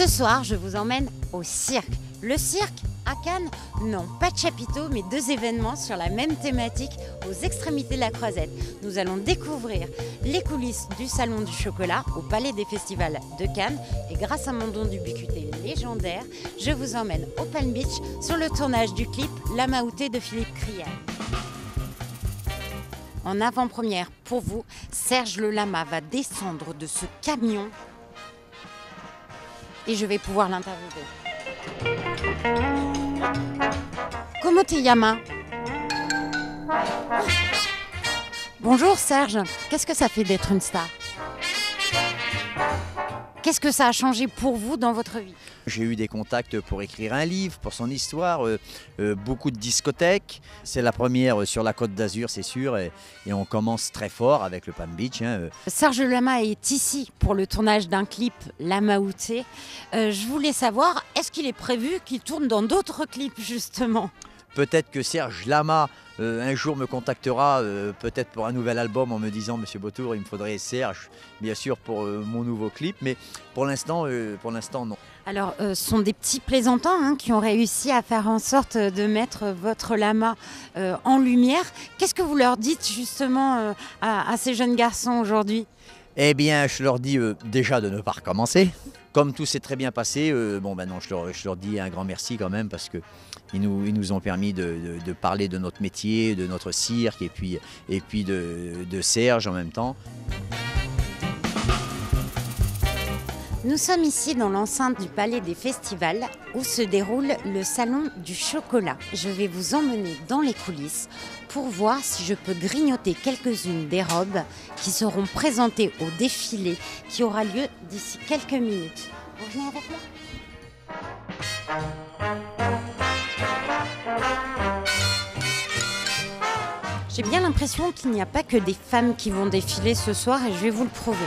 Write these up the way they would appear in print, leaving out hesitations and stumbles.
Ce soir, je vous emmène au cirque. Le cirque à Cannes? Non, pas de chapiteau, mais 2 événements sur la même thématique aux extrémités de la Croisette. Nous allons découvrir les coulisses du Salon du Chocolat au Palais des Festivals de Cannes. Et grâce à mon don d'ubiquité légendaire, je vous emmène au Palm Beach sur le tournage du clip La Mahoutée de Philippe Criel. En avant-première pour vous, Serge Le Lama va descendre de ce camion et je vais pouvoir l'interviewer. Comment te llamas? Bonjour Serge, qu'est-ce que ça fait d'être une star? Qu'est-ce que ça a changé pour vous dans votre vie? J'ai eu des contacts pour écrire un livre, pour son histoire, beaucoup de discothèques. C'est la première sur la Côte d'Azur, c'est sûr, et on commence très fort avec le Palm Beach. Serge Lama est ici pour le tournage d'un clip, La Mahoutée. Je voulais savoir, est-ce qu'il est prévu qu'il tourne dans d'autres clips justement? Peut-être que Serge Lama un jour me contactera, peut-être pour un nouvel album, en me disant Monsieur Beautour, il me faudrait Serge, bien sûr, pour mon nouveau clip, mais pour l'instant, non. Alors, ce sont des petits plaisantins qui ont réussi à faire en sorte de mettre votre lama en lumière. Qu'est-ce que vous leur dites justement à ces jeunes garçons aujourd'hui? Eh bien, je leur dis déjà de ne pas recommencer. Comme tout s'est très bien passé, maintenant je leur dis un grand merci quand même parce qu'ils nous ont permis de parler de notre métier, de notre cirque et puis de Serge en même temps. Nous sommes ici dans l'enceinte du Palais des Festivals où se déroule le Salon du Chocolat. Je vais vous emmener dans les coulisses pour voir si je peux grignoter quelques-unes des robes qui seront présentées au défilé qui aura lieu d'ici quelques minutes. Vous venez avec moi ? J'ai bien l'impression qu'il n'y a pas que des femmes qui vont défiler ce soir et je vais vous le prouver.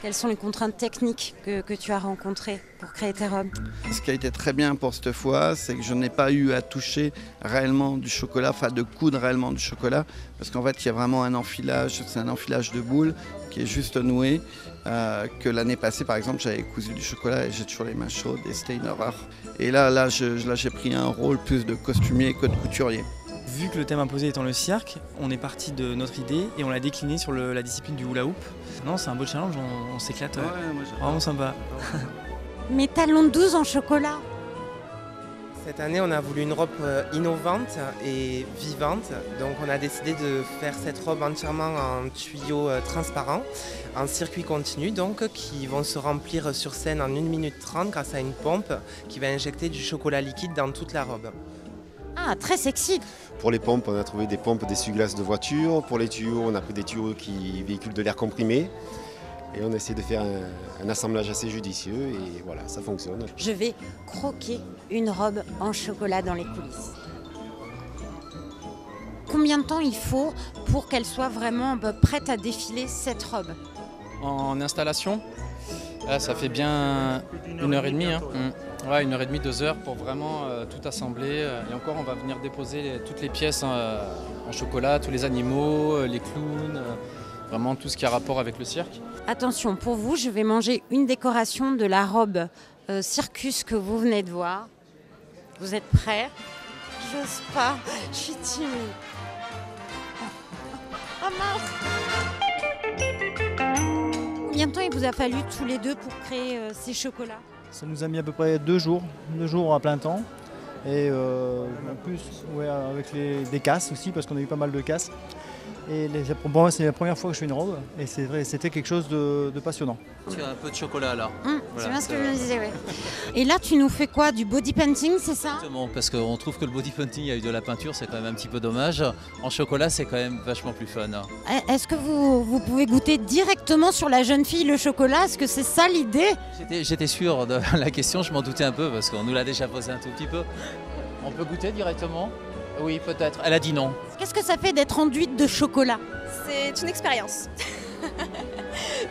Quelles sont les contraintes techniques que tu as rencontrées pour créer tes robes? Ce qui a été très bien pour cette fois, c'est que je n'ai pas eu à toucher réellement du chocolat, enfin de coudre réellement du chocolat, parce qu'en fait il y a vraiment un enfilage, c'est un enfilage de boules qui est juste noué, que l'année passée par exemple j'avais cousu du chocolat et j'ai toujours les mains chaudes et c'était une horreur. Et là j'ai pris un rôle plus de costumier que de couturier. Vu que le thème imposé étant le cirque, on est parti de notre idée et on l'a décliné sur la discipline du hula hoop. Non, c'est un beau challenge, on s'éclate. Ouais, vraiment sympa. Mes talons de 12 en chocolat. Cette année, on a voulu une robe innovante et vivante. Donc on a décidé de faire cette robe entièrement en tuyaux transparents, en circuit continu, donc qui vont se remplir sur scène en 1 minute 30 grâce à une pompe qui va injecter du chocolat liquide dans toute la robe. Ah, très sexy. Pour les pompes, on a trouvé des pompes d'essuie-glace de voiture. Pour les tuyaux, on a pris des tuyaux qui véhiculent de l'air comprimé. Et on essaie de faire un assemblage assez judicieux et voilà, ça fonctionne. Je vais croquer une robe en chocolat dans les coulisses. Combien de temps il faut pour qu'elle soit vraiment prête à défiler cette robe? En installation, là, ça fait bien 1h30. Ouais, 1h30, 2 heures pour vraiment tout assembler. Et encore, on va venir déposer toutes les pièces en chocolat, tous les animaux, les clowns, vraiment tout ce qui a rapport avec le cirque. Attention, pour vous, je vais manger une décoration de la robe circus que vous venez de voir. Vous êtes prêts? J'ose pas, je suis timide. Oh mince! Combien de temps il vous a fallu tous les deux pour créer ces chocolats? Ça nous a mis à peu près 2 jours à plein temps. Et en plus, avec des casses aussi, parce qu'on a eu pas mal de casses. Et pour moi, c'est la première fois que je fais une robe. Et c'est vrai, c'était quelque chose de passionnant. Il y a un peu de chocolat là. Voilà, c'est bien ce que je me disais, ouais. Et là, tu nous fais quoi? Du body painting, c'est ça? Exactement, parce qu'on trouve que le body painting avec de la peinture, c'est quand même un petit peu dommage. En chocolat, c'est quand même vachement plus fun. Est-ce que vous pouvez goûter directement sur la jeune fille le chocolat? Est-ce que c'est ça l'idée? J'étais sûr de la question, je m'en doutais un peu, parce qu'on nous l'a déjà posé un tout petit peu. On peut goûter directement? Oui, peut-être. Elle a dit non. Qu'est-ce que ça fait d'être enduite de chocolat? C'est une expérience.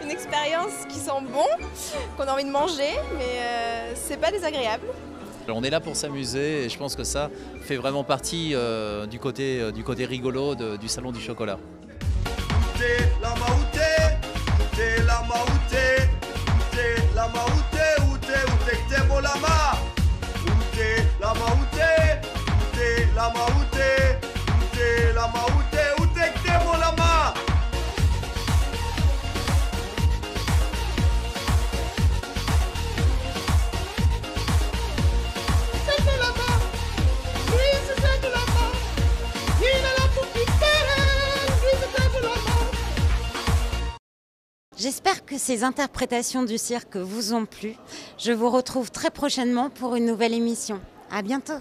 Une expérience qui sent bon, qu'on a envie de manger, mais c'est pas désagréable. On est là pour s'amuser et je pense que ça fait vraiment partie du côté rigolo du Salon du Chocolat. J'espère que ces interprétations du cirque vous ont plu. Je vous retrouve très prochainement pour une nouvelle émission. À bientôt.